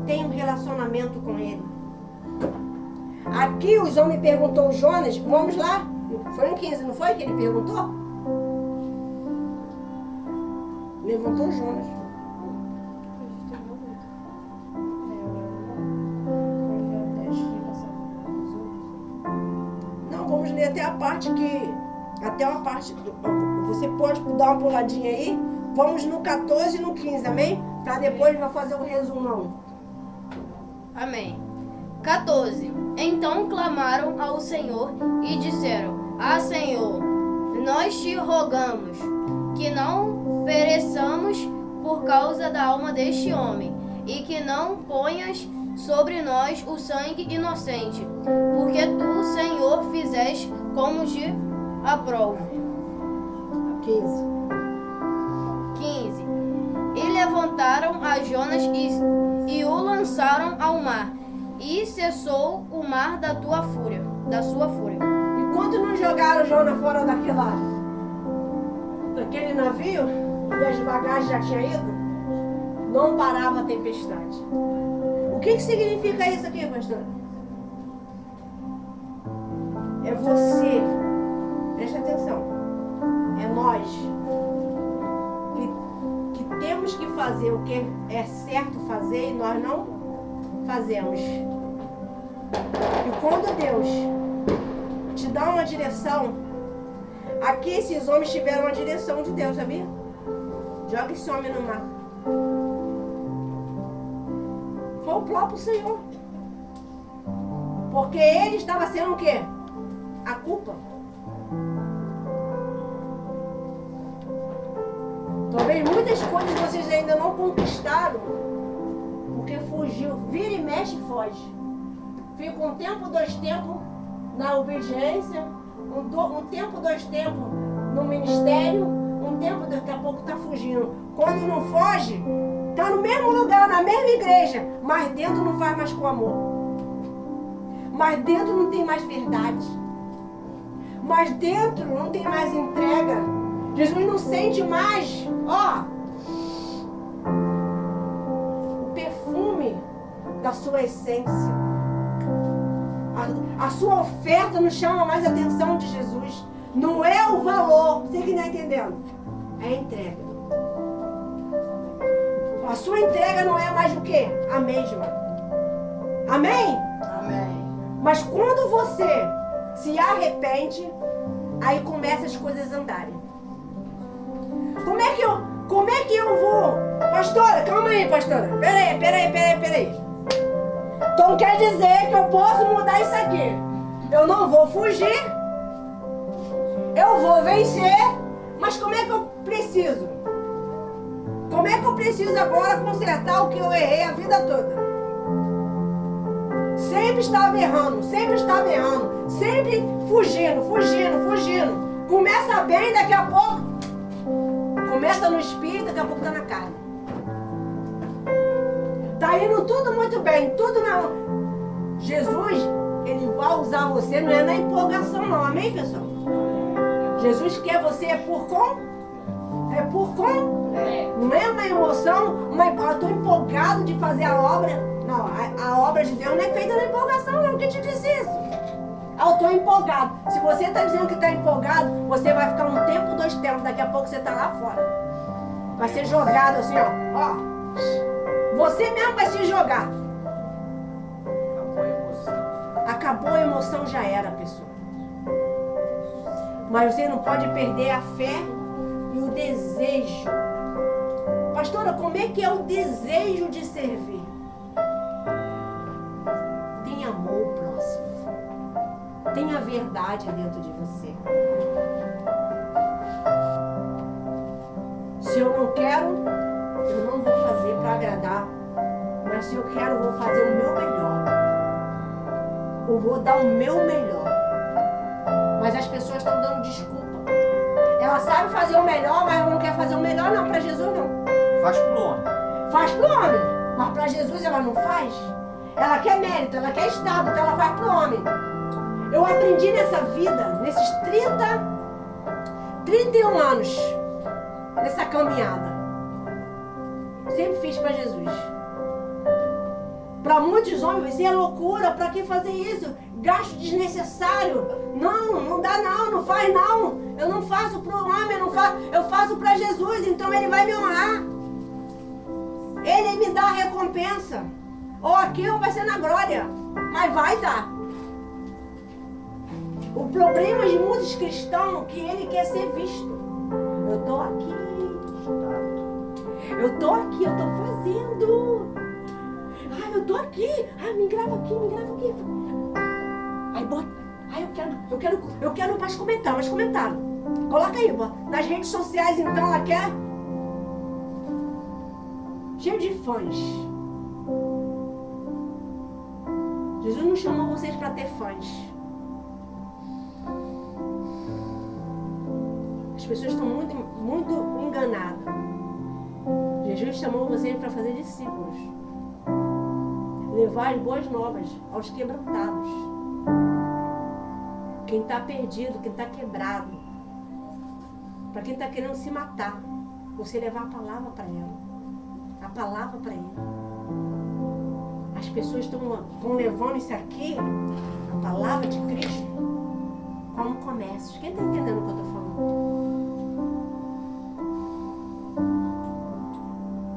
Tenha um relacionamento com ele. Aqui os homens perguntou Jonas, vamos lá. Foi no 15, não foi que ele perguntou? Levantou Jonas. Não, vamos ler até a parte que... Até uma parte... Você pode dar uma puladinha aí. Vamos no 14 e no 15, amém? Para depois vai fazer um resumão. Amém. 14. Então clamaram ao Senhor e disseram: Ah, Senhor, nós te rogamos que não pereçamos por causa da alma deste homem, e que não ponhas sobre nós o sangue inocente, porque tu, Senhor, fizeste como te aprovo. 15. E levantaram a Jonas e o lançaram ao mar, e cessou o mar da sua fúria. E quando não jogaram Jonas fora daquele navio, e as bagagens já tinham ido, não parava a tempestade. O que significa isso aqui, pastor? É você, preste atenção, é nós que temos que fazer o que é certo fazer e nós não fazemos. E quando Deus te dá uma direção, aqui esses homens tiveram uma direção de Deus, sabia? Joga esse homem no mar. Foi o próprio Senhor. Porque ele estava sendo o quê? A culpa. Estou Talvez muitas coisas vocês ainda não conquistaram, porque fugiu. Vira e mexe e foge. Fica um tempo, 2 tempos na obediência, um tempo, 2 tempos no ministério, um tempo, daqui a pouco está fugindo. Quando não foge, está no mesmo lugar, na mesma igreja, mas dentro não faz mais com amor. Mas dentro não tem mais verdade. Mas dentro não tem mais entrega. Jesus não sente mais, o perfume da sua essência. A sua oferta não chama mais a atenção de Jesus. Não é o valor, você que está entendendo? É a entrega. A sua entrega não é mais o quê? A mesma. Amém? Amém. Mas quando você se arrepende, aí começam as coisas a andarem. Como é que eu vou? Pastora, calma aí, pastora. Peraí. Então quer dizer que eu posso mudar isso aqui. Eu não vou fugir. Eu vou vencer. Mas como é que eu preciso? Como é que eu preciso agora consertar o que eu errei a vida toda? Sempre estava errando. Sempre fugindo. Começa bem, daqui a pouco. Começa no espírito, daqui a pouco está na carne. Está indo tudo muito bem, tudo na... Jesus, ele vai usar você, não é na empolgação não, amém, pessoal? Jesus quer você não é uma emoção, eu estou empolgado de fazer a obra. Não, a obra de Deus não é feita na empolgação não, quem te disse isso? Eu estou empolgado. Se você está dizendo que está empolgado, você vai ficar um tempo, 2 tempos, daqui a pouco você está lá fora. Vai ser jogado assim, ó. Você mesmo vai se jogar. Acabou a emoção, já era, pessoal. Mas você não pode perder a fé e o desejo. Pastora, como é que é o desejo de servir? Tenha amor ao próximo. Tenha verdade dentro de você. Se eu não quero, eu não vou fazer para agradar. Mas se eu quero, eu vou fazer o meu melhor. Eu vou dar o meu melhor. Mas as pessoas estão dando desculpa. Ela sabe fazer o melhor, mas ela não quer fazer o melhor não, para Jesus não. Faz pro homem. Faz pro homem. Mas para Jesus ela não faz. Ela quer mérito, ela quer estado, então ela faz pro homem. Eu aprendi nessa vida, nesses 31 anos, nessa caminhada. Sempre fiz para Jesus. Para muitos homens, isso é loucura, para que fazer isso? Gasto desnecessário. Não dá não faz não. Eu não faço para o homem, eu faço para Jesus, então Ele vai me honrar. Ele me dá a recompensa. Ou aqui ou vai ser na glória, mas vai dar. O problema de muitos cristãos é que ele quer ser visto. Eu tô aqui, eu tô fazendo. Ai, eu tô aqui. Ai, me grava aqui. Aí bota. Ai, eu quero mais comentário. Coloca aí, bota. Nas redes sociais então ela quer. Cheio de fãs. Jesus não chamou vocês para ter fãs. As pessoas estão muito enganadas. Jesus chamou vocês para fazer discípulos. Levar as boas novas aos quebrantados. Quem está perdido, quem está quebrado. Para quem está querendo se matar. Você levar a palavra para ela. A palavra para ele. As pessoas estão levando isso aqui, a palavra de Cristo, como comércio. Quem está entendendo o que eu estou falando?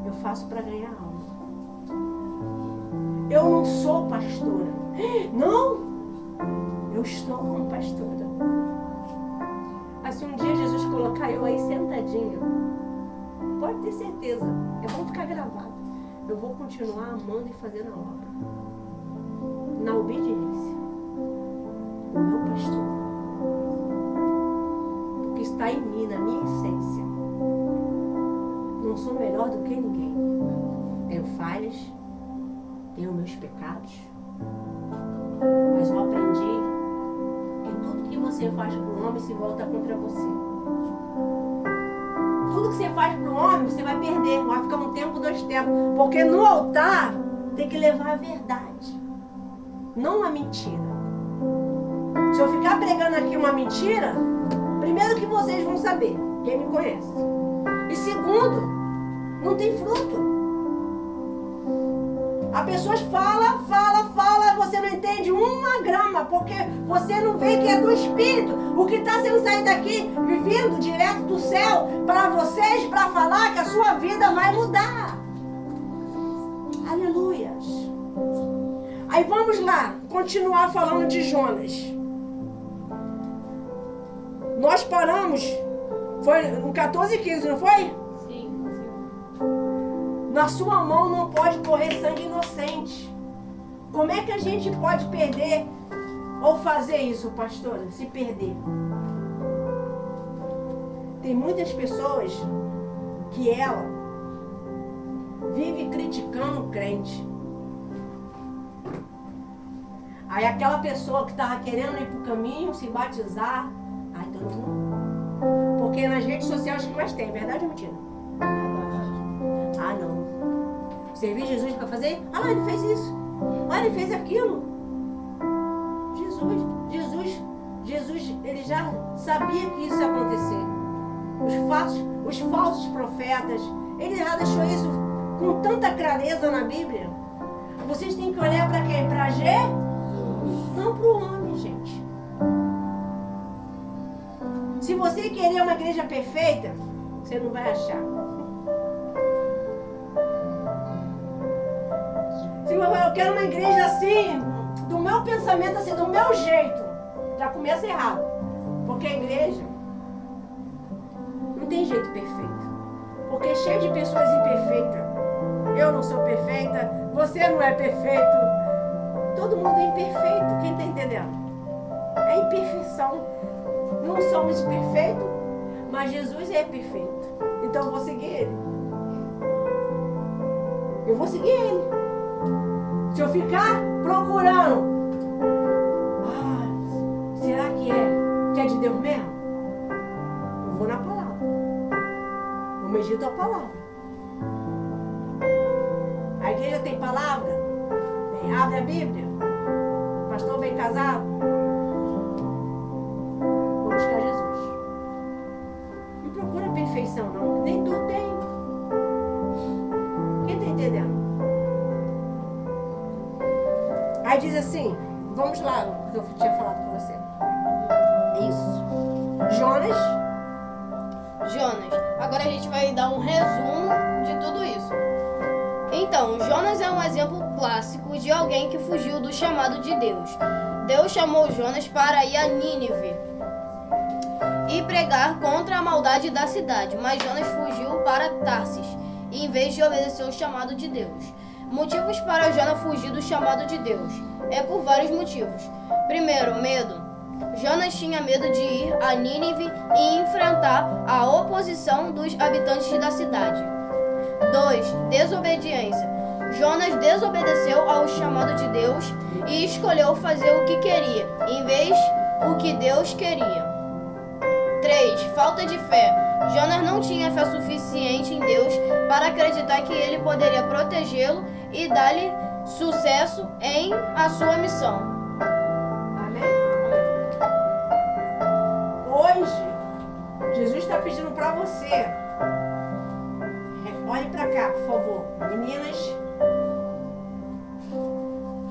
Eu faço para ganhar alma. Eu não sou pastora. Não! Eu estou como pastora. Assim, um dia Jesus colocar eu aí sentadinha, pode ter certeza, é bom ficar gravado. Eu vou continuar amando e fazendo a obra. Na obediência. O meu pastor. Porque está em mim, na minha essência. não sou melhor do que ninguém. Tenho falhas, tenho meus pecados. Mas eu aprendi que tudo que você faz para o homem se volta contra você. Tudo que você faz para o homem, você vai perder. Vai ficar um tempo, 2 tempos. Porque no altar tem que levar a verdade, não a mentira. Se eu ficar pregando aqui uma mentira, primeiro que vocês vão saber, quem me conhece. E segundo, não tem fruto. A pessoa fala, você não entende 1 grama, porque você não vê que é do Espírito. O que está sendo saído daqui, vindo direto do céu, para vocês, para falar que a sua vida vai mudar. Aleluias. Aí vamos lá, continuar falando de Jonas. Nós paramos, foi no 14:15, não foi? Sim. Na sua mão não pode correr sangue inocente. Como é que a gente pode perder ou fazer isso, pastora? Se perder. Tem muitas pessoas que ela vive criticando o crente. Aí aquela pessoa que estava querendo ir para o caminho, se batizar, aí todo mundo. Porque nas redes sociais que mais tem, verdade ou mentira? Ah, não. Servir Jesus para fazer? Ah, lá, ele fez isso. Ah, ele fez aquilo. Jesus, ele já sabia que isso ia acontecer. Os falsos profetas, ele já deixou isso com tanta clareza na Bíblia. Vocês têm que olhar para quem? Para Jesus? Não para o homem, gente. Se você querer uma igreja perfeita, você não vai achar. Se eu quero uma igreja assim, do meu pensamento, assim, do meu jeito, já começa errado. Porque a igreja não tem jeito perfeito. Porque é cheio de pessoas imperfeitas. Eu não sou perfeita, você não é perfeito. Todo mundo é imperfeito, quem está entendendo? É imperfeição. Não somos perfeitos, mas Jesus é perfeito. Então eu vou seguir Ele. Eu vou seguir Ele. Se eu ficar procurando, será que é de Deus mesmo? Eu vou na palavra. Eu medito a palavra. A igreja tem palavra? Abre a Bíblia. Pastor bem casado. Vou buscar Jesus. Não procura perfeição não, nem tudo tem. Quem está entendendo? Aí diz assim, vamos lá, o que eu tinha falado com você. Isso. Jonas. Agora a gente vai dar um resumo de tudo isso. Então, Jonas é um exemplo clássico de alguém que fugiu do chamado de Deus. Deus chamou Jonas para ir a Nínive e pregar contra a maldade da cidade, mas Jonas fugiu para Tarsis, em vez de obedecer o chamado de Deus. Motivos para Jonas fugir do chamado de Deus. É por vários motivos. Primeiro, medo. Jonas tinha medo de ir a Nínive e enfrentar a oposição dos habitantes da cidade. 2. Desobediência. Jonas desobedeceu ao chamado de Deus e escolheu fazer o que queria, em vez do que Deus queria. 3. Falta de fé. Jonas não tinha fé suficiente em Deus para acreditar que ele poderia protegê-lo e dar-lhe sucesso em a sua missão. Amém? Hoje, Jesus está pedindo para você. Olhe para cá, por favor. Meninas,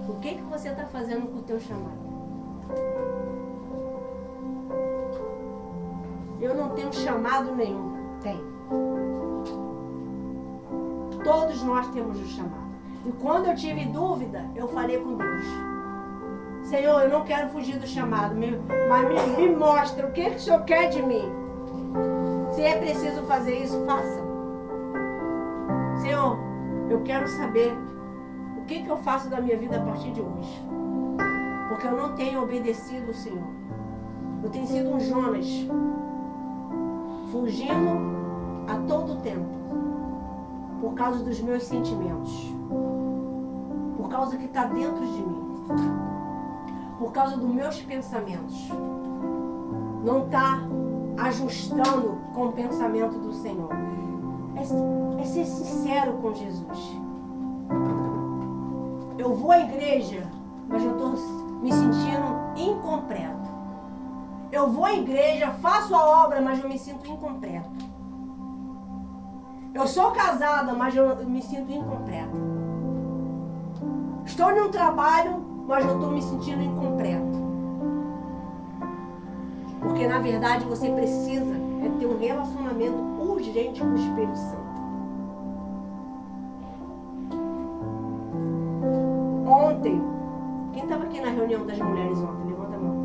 o que você está fazendo com o teu chamado? Eu não tenho chamado nenhum. Tem. Todos nós temos um chamado. E quando eu tive dúvida, eu falei com Deus. Senhor, eu não quero fugir do chamado, mas me mostra o que o Senhor quer de mim. Se é preciso fazer isso, faça. Senhor, eu quero saber o que eu faço da minha vida a partir de hoje. Porque eu não tenho obedecido o Senhor. Eu tenho sido um Jonas, fugindo a todo tempo. por causa dos meus sentimentos, por causa que está dentro de mim, por causa dos meus pensamentos. Não está ajustando com o pensamento do Senhor. É ser sincero com Jesus. Eu vou à igreja, mas eu estou me sentindo incompleto. Eu vou à igreja, faço a obra, mas eu me sinto incompleto. Eu sou casada, mas eu me sinto incompleta. Estou em um trabalho, mas eu estou me sentindo incompleto. Porque na verdade você precisa ter um relacionamento urgente com o Espírito Santo. Ontem, quem estava aqui na reunião das mulheres ontem? Levanta a mão.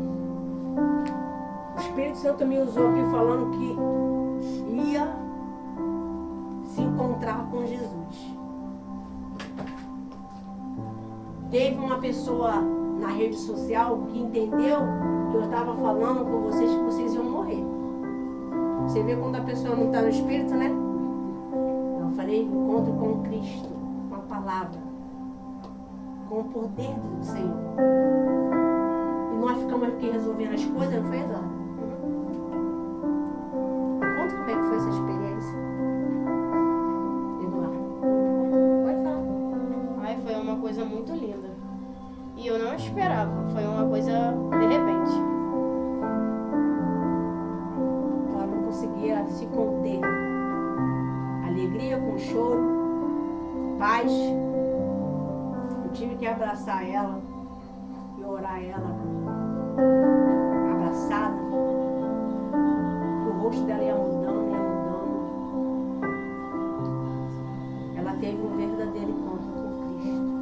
O Espírito Santo me usou aqui falando que ia se encontrar com Jesus. Teve uma pessoa na rede social que entendeu que eu estava falando com vocês que vocês iam morrer. Você vê quando a pessoa não está no Espírito, né? Eu falei encontro com Cristo, com a palavra, com o poder do Senhor. E nós ficamos aqui resolvendo as coisas, não foi, Eduardo? Conta como é que foi essa experiência. Eduardo, pode falar. Ai, foi uma coisa muito linda. E eu não esperava. Foi uma coisa de repente. Ela não conseguia se conter. Alegria com choro, paz. Eu tive que abraçar ela e orar ela abraçada. O rosto dela ia mudando, ia mudando. Ela teve um verdadeiro encontro com Cristo.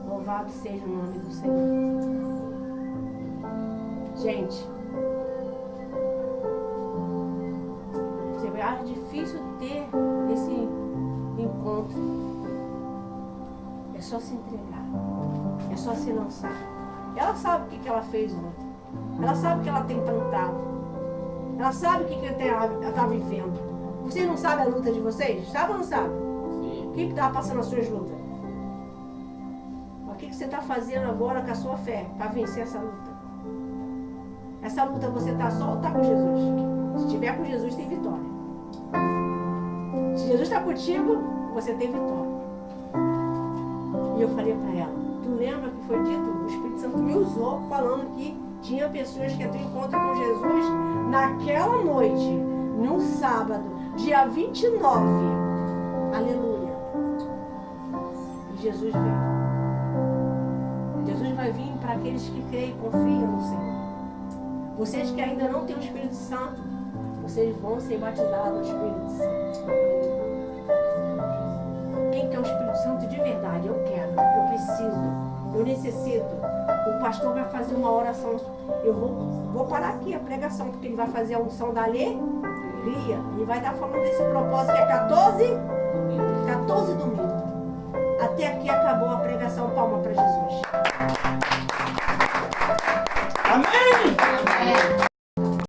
Louvado seja o nome do Senhor. Gente, você vê, é difícil ter esse encontro. É só se entregar. É só se lançar. Ela sabe o que ela fez ontem. Ela sabe o que ela tem plantado. Ela sabe o que ela está vivendo. Vocês não sabem a luta de vocês? Sabe ou não sabe? O que está passando as suas lutas? O que você está fazendo agora com a sua fé para vencer essa luta? Essa luta você está só ou está com Jesus? Se estiver com Jesus, tem vitória. Se Jesus está contigo, você tem vitória. E eu falei para ela, tu lembra que foi dito? O Espírito Santo me usou falando que tinha pessoas que iam ter encontro com Jesus naquela noite, num sábado, dia 29. Aleluia. E Jesus veio. Jesus vai vir para aqueles que creem e confiam no Senhor. Vocês que ainda não têm o Espírito Santo, vocês vão ser batizados no Espírito Santo. Quem quer o Espírito Santo de verdade? Eu quero, eu preciso, eu necessito. O pastor vai fazer uma oração. Eu vou parar aqui a pregação, porque ele vai fazer a unção da alegria. Ele vai estar falando desse propósito que é 14 domingos. Até aqui acabou a pregação. Palma para Jesus.